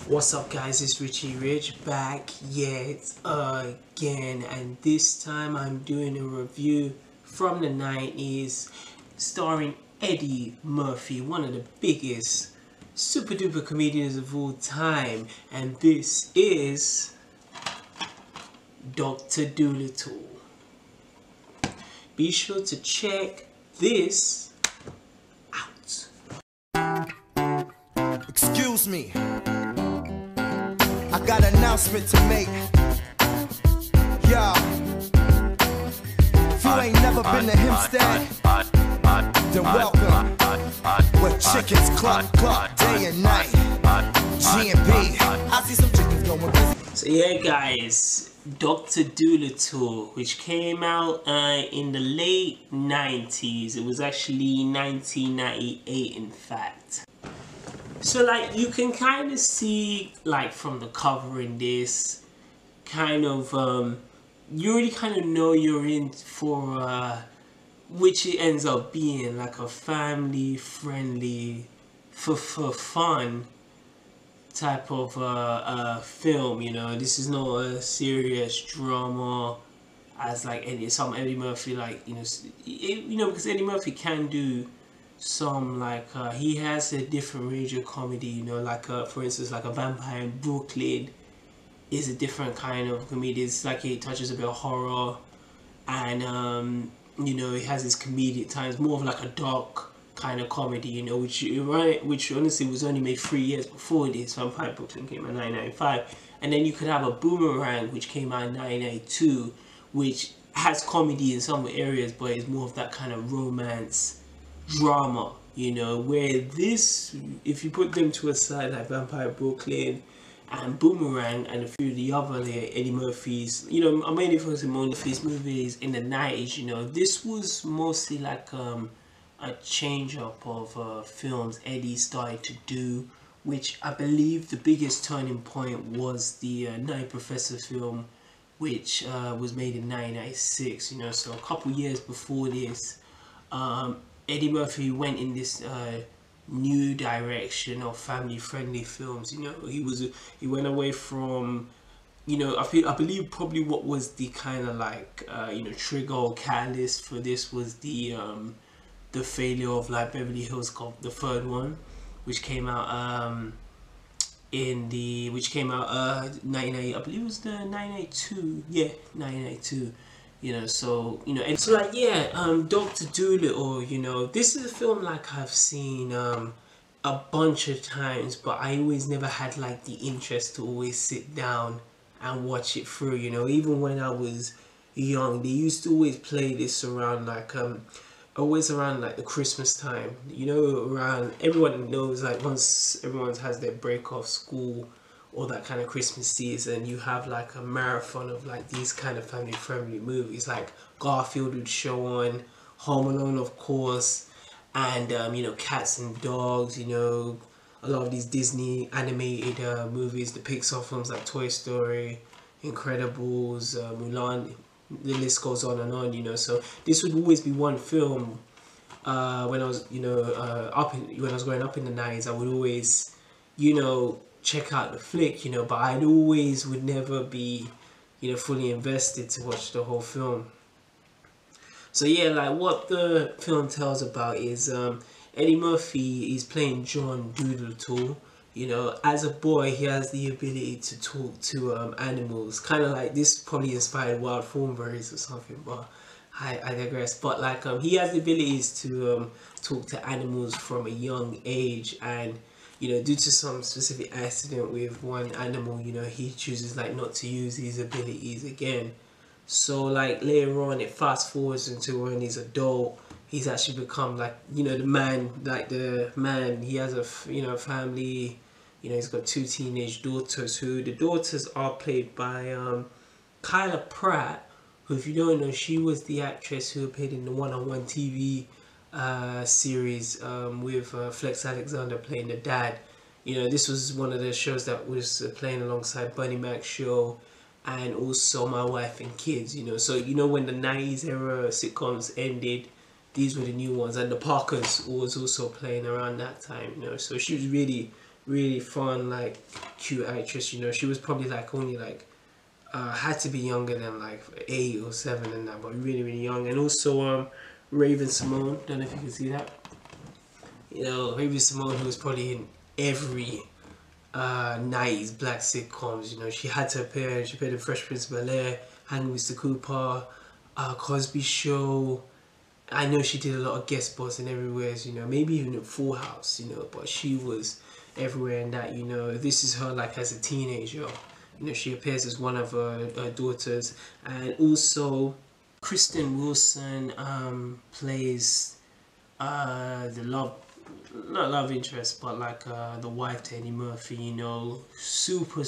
What's up guys, it's Richie Rich back yet again, and this time I'm doing a review from the 90s starring Eddie Murphy, one of the biggest super duper comedians of all time, and this is Dr. Dolittle. Be sure to check this out. Excuse me, I got an announcement to make. Yo, if you ain't never been to Hempstead, then welcome. Where chickens cluck cluck day and night. G&B, I see some chickens going busy. So yeah guys, Dr. Dolittle, which came out in the late 90s. It was actually 1998 in fact. So like you can kind of see like from the cover in this kind of you already kind of know you're in for which it ends up being like a family friendly for fun type of film. You know, this is not a serious drama as like Eddie Murphy, like you know, because Eddie Murphy can do some like he has a different range of comedy, you know, like for instance like a Vampire in Brooklyn is a different kind of comedy. It's like it touches a bit of horror, and you know, it has its comedic times, more of like a dark kind of comedy, you know, which honestly was only made 3 years before this. Vampire in Brooklyn came out in 1995, and then you could have a Boomerang which came out in 1992, which has comedy in some areas but is more of that kind of romance drama, you know, where this, if you put them to a side like Vampire Brooklyn and Boomerang and a few of the other like, Eddie Murphy's, you know, I'm mainly focusing on his movies in the 90s, you know, this was mostly like a change up of films Eddie started to do, which I believe the biggest turning point was the Night Professor film, which was made in 1996, you know, so a couple years before this. Eddie Murphy went in this new direction of family-friendly films. You know, he went away from, you know, I believe probably what was the kind of like you know, trigger or catalyst for this was the failure of like Beverly Hills Cop, the third one, which came out 1980, I believe it was the 1982, yeah, 1982. You know, so, you know, and so like, yeah, Dr. Dolittle, you know, this is a film like I've seen a bunch of times, but I always never had like the interest to always sit down and watch it through, you know. Even when I was young, they used to always play this around like always around like the Christmas time, you know, around, everyone knows like once everyone has their break off school or that kind of Christmas season, you have like a marathon of like these kind of family friendly movies. Like Garfield would show on, Home Alone of course, and you know, Cats and Dogs, you know, a lot of these Disney animated movies, the Pixar films like Toy Story, Incredibles, Mulan, the list goes on, you know. So this would always be one film when I was, you know, when I was growing up in the 90s. I would always, you know, check out the flick, you know, but I'd always would never be, you know, fully invested to watch the whole film. So yeah, like what the film tells about is Eddie Murphy is playing John Dolittle. You know, as a boy he has the ability to talk to animals, kind of like this probably inspired Wild Thornberrys or something, but I digress. But like he has the abilities to talk to animals from a young age, and you know, due to some specific accident with one animal, you know, he chooses like not to use his abilities again. So like later on, it fast forwards into when he's adult, he's actually become like, you know, the man, he has a, you know, family, you know, he's got 2 teenage daughters, who the daughters are played by Kyla Pratt, who, if you don't know, she was the actress who appeared in the One-on-One TV series with Flex Alexander playing the dad. You know, this was one of the shows that was playing alongside Bunny Mac's show, and also My Wife and Kids, you know. So, you know, when the 90s era sitcoms ended, these were the new ones, and the Parkers was also playing around that time, you know. So she was really really fun, like cute actress. You know, she was probably like only like had to be younger than like 8 or 7 and that, but really young. And also Raven-Symoné, don't know if you can see that. You know, Raven-Symoné, who was probably in every 90s black sitcoms. You know, she had to appear. She appeared in Fresh Prince of Bel-Air, Hanging with Mr. Cooper, Cosby Show. I know she did a lot of guest spots and everywhere, you know, maybe even in Full House, you know, but she was everywhere in that. You know, this is her like as a teenager. You know, she appears as one of her daughters. And also Kristen Wilson plays the not love interest, but like the wife to Eddie Murphy. You know, super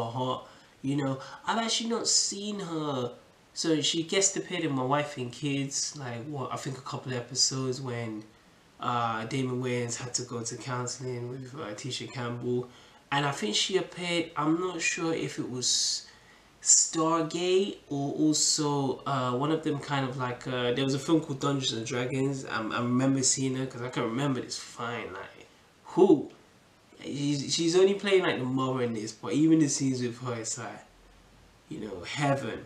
hot. You know, I've actually not seen her. So she guest appeared in My Wife and Kids, like what, I think a couple of episodes when Damon Wayans had to go to counselling with Tisha Campbell. And I think she appeared, I'm not sure if it was Stargate or also one of them kind of like, there was a film called Dungeons and Dragons. I remember seeing her because I can remember this fine, like, who? She's only playing like the mother in this, but even the scenes with her, it's like, you know, heaven.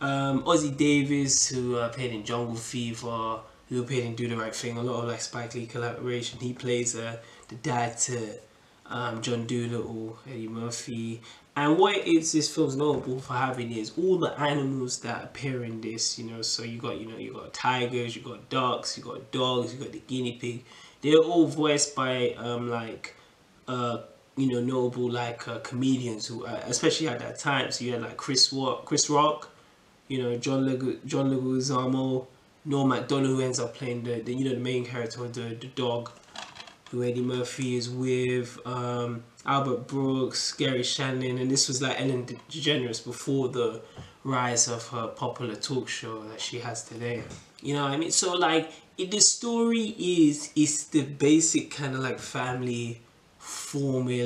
Ozzie Davis, who appeared in Jungle Fever, who appeared in Do the Right Thing, a lot of like Spike Lee collaboration. He plays the dad to John Dolittle, Eddie Murphy. And what is this film's notable for having is all the animals that appear in this. You know, so you got tigers, you got ducks, you got dogs, you got the guinea pig. They're all voiced by you know, notable like comedians who, especially at that time. So you had like Chris Rock. You know, John Leguizamo, Norm Macdonald, who ends up playing the you know, the main character, the dog, who Eddie Murphy is with, Albert Brooks, Gary Shandling, and this was like Ellen DeGeneres before the rise of her popular talk show that she has today. You know what I mean? So like, the story is the basic kind of like family formulaic,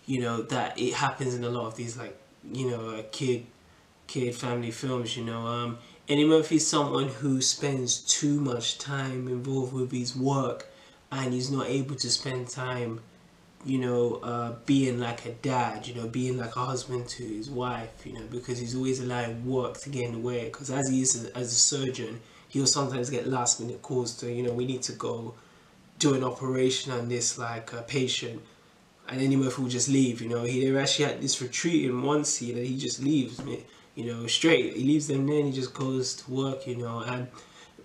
you know, that it happens in a lot of these like, you know, kid family films. You know, Eddie Murphy is someone who spends too much time involved with his work, and he's not able to spend time, you know, being like a dad, you know, being like a husband to his wife, you know, because he's always allowing work to get in the way. Because as he is as a surgeon, he'll sometimes get last minute calls to, you know, we need to go do an operation on this like patient. And Eddie Murphy will just leave, you know. They actually had this retreat in one scene that he just leaves, you know, straight. He leaves them there and he just goes to work, you know. And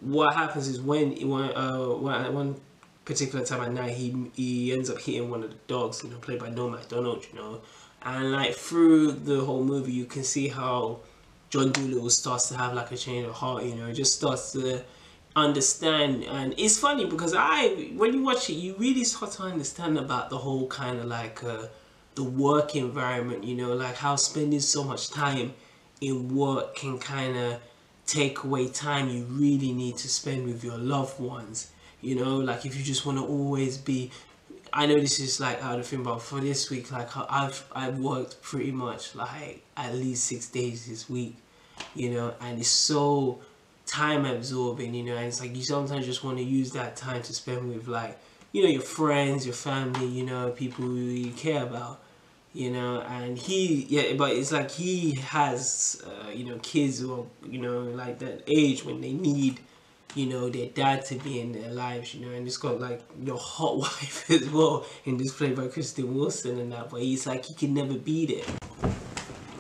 what happens is when one particular time at night, he ends up hitting one of the dogs, you know, played by Norm Macdonald, you know. And like through the whole movie, you can see how John Dolittle starts to have like a change of heart, you know. He just starts to understand. And it's funny because when you watch it, you really start to understand about the whole kind of like the work environment, you know, like how spending so much time in work can kind of take away time you really need to spend with your loved ones. You know, like if you just want to always be, I know this is like out of thing, but for this week, like I've worked pretty much like at least 6 days this week, you know, and it's so time absorbing, you know. And it's like you sometimes just want to use that time to spend with, like, you know, your friends, your family, you know, people who you care about, you know. And but it's like he has you know, kids who are, you know, like that age when they need, you know, their dad to be in their lives, you know. And it's got like your hot wife as well, in this played by Kristen Wilson and that, but he's like, he can never be there,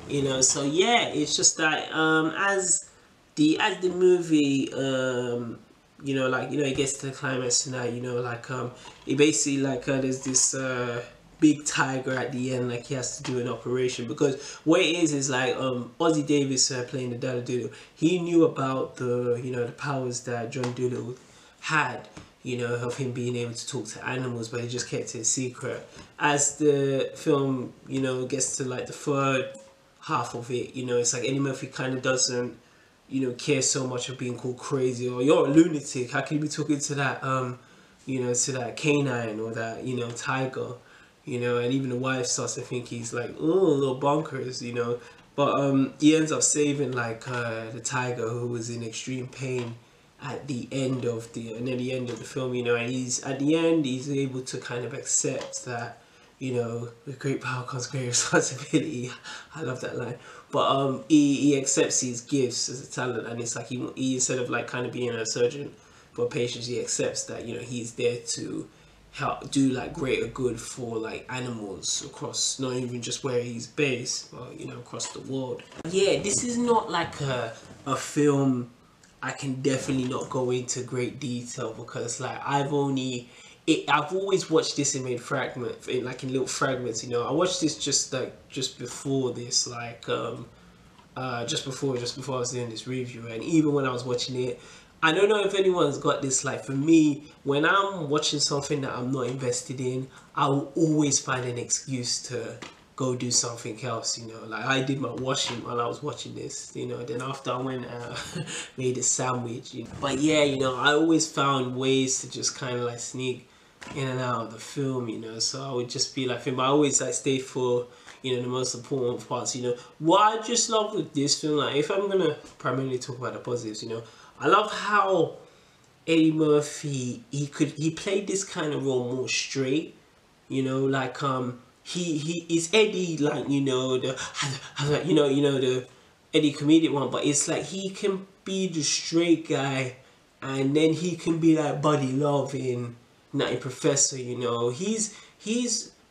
you know. So yeah, it's just that as the movie you know, like, you know, it gets to the climax tonight, you know, like it basically like there's this big tiger at the end, like he has to do an operation, because what it is like Ozzie Davis playing the dad of Dolittle, he knew about the, you know, the powers that John Dolittle had, you know, of him being able to talk to animals, but he just kept it a secret. As the film, you know, gets to like the third half of it, you know, it's like Eddie Murphy kind of doesn't, you know, care so much of being called crazy, or you're a lunatic, how can you be talking to that you know, to that canine or that, you know, tiger, you know. And even the wife starts to think he's like, oh, a little bonkers, you know. But he ends up saving like the tiger, who was in extreme pain, at the end of the film, you know, and he's at the end he's able to kind of accept that, you know, with great power comes great responsibility. I love that line. But he accepts his gifts as a talent, and it's like he instead of like kind of being a surgeon for patients, he accepts that, you know, he's there to help do like greater good for like animals across, not even just where he's based, but, you know, across the world. Yeah, this is not like a film I can definitely not go into great detail, because like I've always watched this in little fragments, you know. I watched this just before this, like just before I was doing this review, and even when I was watching it, I don't know if anyone's got this, like for me, when I'm watching something that I'm not invested in, I will always find an excuse to go do something else, you know. Like I did my washing while I was watching this, you know, then after I went made a sandwich, you know. But yeah, you know, I always found ways to just kind of like sneak in and out of the film, you know. So I would just be like, I always like stay for, you know, the most important parts, you know. What I just love with this film, like if I'm gonna primarily talk about the positives, you know, I love how Eddie Murphy, he played this kind of role more straight, you know, like he is Eddie, like, you know, the the Eddie comedic one, but it's like he can be the straight guy, and then he can be like Buddy Love in Nutty Professor, you know. He's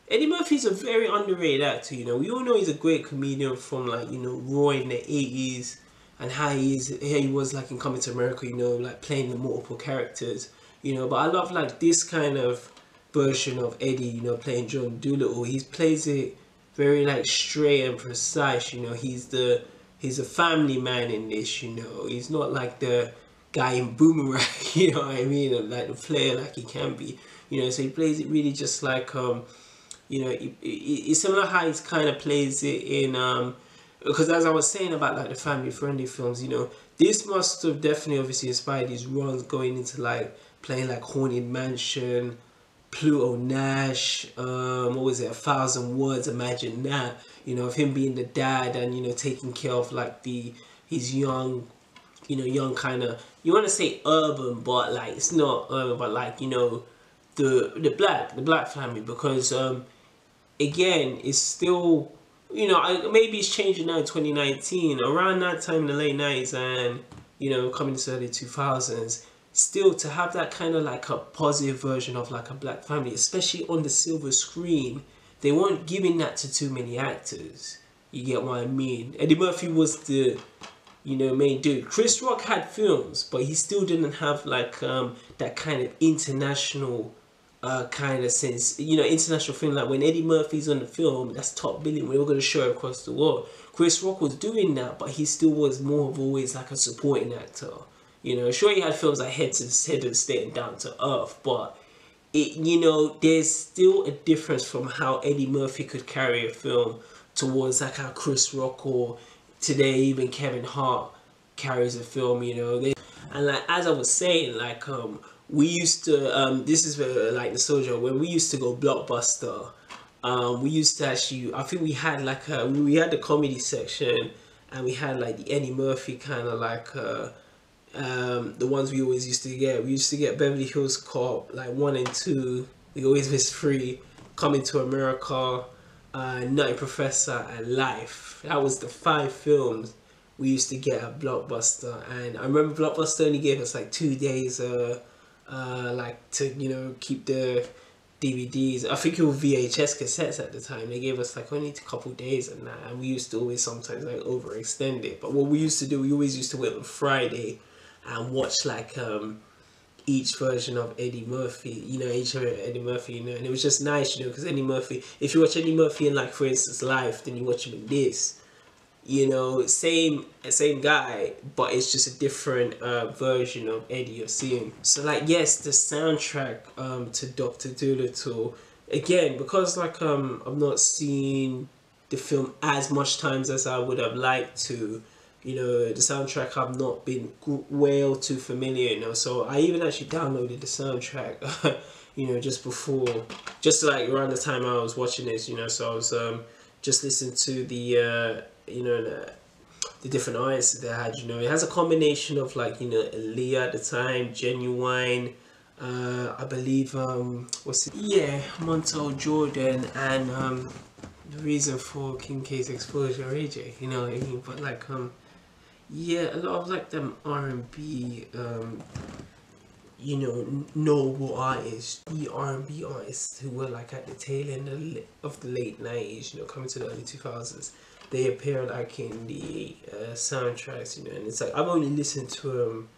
Eddie Murphy's a very underrated actor, you know. We all know he's a great comedian from, like, you know, Raw in the 80s, and how he was like in Coming to America, you know, like playing the multiple characters, you know. But I love like this kind of version of Eddie, you know, playing John Dolittle. He plays it very like straight and precise, you know. He's a family man in this, you know. He's not like the guy in Boomerang, you know what I mean, or like the player like he can be, you know. So he plays it really just like you know, it's similar how he kind of plays it in because as I was saying about like the family friendly films, you know, this must have definitely obviously inspired his runs going into like playing like Haunted Mansion, Pluto Nash, what was it, 1,000 Words, imagine that, you know, of him being the dad and, you know, taking care of like his young, you know, young kind of, you want to say urban, but like it's not urban, but like, you know, the black family, because again, it's still, you know, maybe it's changing now in 2019. Around that time in the late 90s and, you know, coming into the early 2000s, still to have that kind of like a positive version of like a black family, especially on the silver screen, they weren't giving that to too many actors. You get what I mean? Eddie Murphy was the, you know, main dude. Chris Rock had films, but he still didn't have like that kind of international kind of sense, you know, international film. Like when Eddie Murphy's on the film, that's top billing, we were going to show it across the world. Chris Rock was doing that, but he still was more of always like a supporting actor, you know. Sure, he had films like Head of the State and Down to Earth, but it, you know, there's still a difference from how Eddie Murphy could carry a film towards like how Chris Rock or today even Kevin Hart carries a film, you know. And like as I was saying, like we used to this is where like the soldier, when we used to go Blockbuster, we used to actually, I think we had like we had the comedy section, and we had like the Eddie Murphy kind of like the ones we always used to get. We used to get Beverly Hills Cop like 1 and 2. We always missed 3. Coming to America, Nutty Professor, and Life. That was the 5 films we used to get at Blockbuster. And I remember Blockbuster only gave us like 2 days like to, you know, keep the DVDs. I think it was VHS cassettes at the time. They gave us like only a couple days and that, and we used to always sometimes like overextend it. But what we used to do, we always used to wait on Friday and watch like each version of Eddie Murphy, you know, each of Eddie Murphy, you know. And it was just nice, you know, because Eddie Murphy, if you watch Eddie Murphy in like, for instance, Life, then you watch him in this, you know, same guy, but it's just a different version of Eddie you're seeing. So like, yes, the soundtrack to Dr. Dolittle, again, because like I've not seen the film as much times as I would have liked to, you know, the soundtrack I've not been well too familiar, you know. So I even actually downloaded the soundtrack you know, just like around the time I was watching this, you know. So I was just listening to the you know, the different artists they had. You know, it has a combination of like, you know, Aaliyah at the time, Genuine, I believe what's it? Yeah, Montel Jordan, and the reason for King K's exposure, AJ. You know what I mean? But like yeah, a lot of like them R&B you know, noble artists, the R&B artists who were like at the tail end of the late 90s, you know, coming to the early 2000s, they appear like in the soundtracks, you know, and it's like I've only listened to them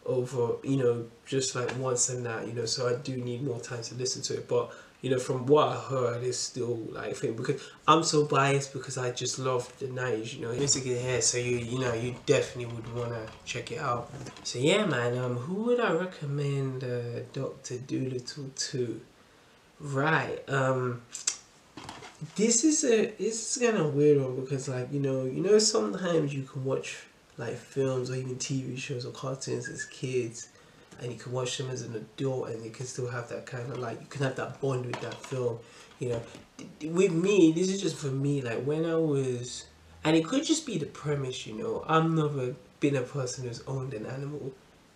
over, you know, just like once and that, you know, so I do need more time to listen to it. But you know, from what I heard, it's still like, I think, because I'm so biased because I just love the 90s, you know, music in here, so you know, you definitely would want to check it out. So yeah, man, who would I recommend Dr. Dolittle to? Right, this is kind of weird one, because like, you know, sometimes you can watch like films or even TV shows or cartoons as kids, and you can watch them as an adult, and you can still have that kind of like, you can have that bond with that film, you know. With me, this is just for me, like when I was, and it could just be the premise, you know, I've never been a person who's owned an animal,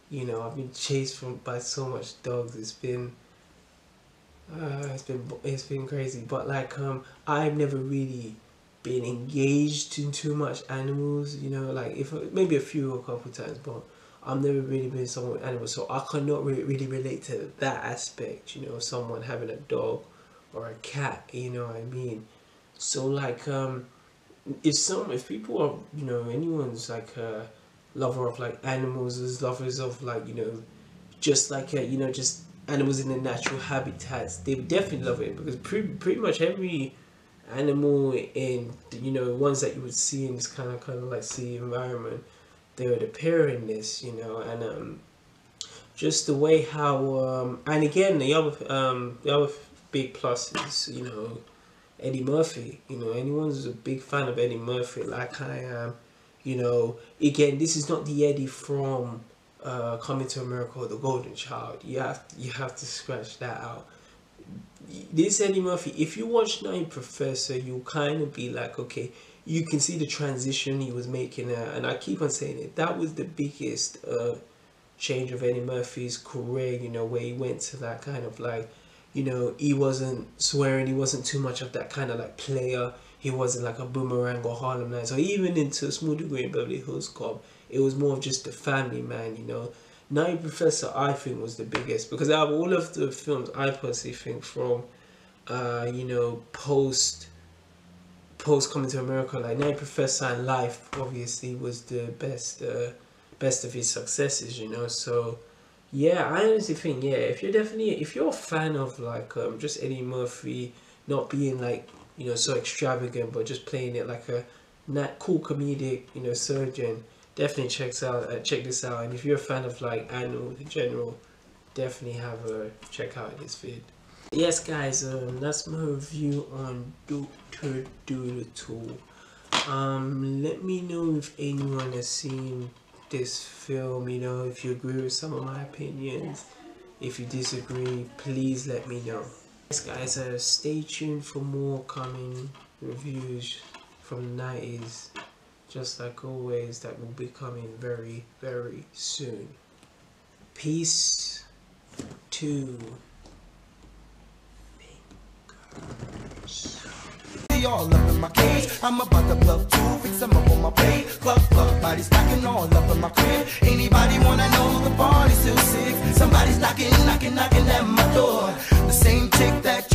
you know, I've been chased by so much dogs, it's been crazy, but like I've never really been engaged in too much animals, you know, like if maybe a couple times, but I've never really been someone with animals, so I cannot really relate to that aspect, you know, someone having a dog or a cat, you know what I mean. So like if people are, you know, anyone's like a lover of like animals, is lovers of like, you know, just like you know, just animals in their natural habitats, they would definitely love it, because pretty much every animal in, you know, ones that you would see in this kind of like sea environment, they would appear in this, you know. And just the way how and again the other big plus is, you know, Eddie Murphy. You know, anyone who's a big fan of Eddie Murphy like I am, you know, again, this is not the Eddie from Coming to America or The Golden Child. You have to scratch that out. This Eddie Murphy, if you watch Nutty Professor, you'll kind of be like, okay, you can see the transition he was making, and I keep on saying it, that was the biggest change of Eddie Murphy's career, you know, where he went to that kind of like, you know, he wasn't swearing, he wasn't too much of that kind of like player, he wasn't like a Boomerang or Harlem Nights, or even into a small degree in Beverly Hills Cop. It was more of just the family man, you know. Nutty Professor, I think, was the biggest, because out of all of the films, I personally think from you know, post Coming to America, like Nutty Professor and Life obviously was the best of his successes, you know. So yeah, I honestly think, yeah, if you're a fan of like just Eddie Murphy not being like, you know, so extravagant, but just playing it like a cool comedic, you know, surgeon, definitely check this out. And if you're a fan of like animals in general, definitely have a check out this vid. Yes guys, that's my review on Dr. Dolittle. Let me know if anyone has seen this film, you know, if you agree with some of my opinions. If you disagree, please let me know. Yes guys, stay tuned for more coming reviews from the 90s, just like always, that will be coming very, very soon. Peace to all up in my cage, I'm about to plug two, fix them up on my plate. Club, body stacking all up in my crib. Anybody wanna know the party's still sick? Somebody's knocking at my door. The same chick that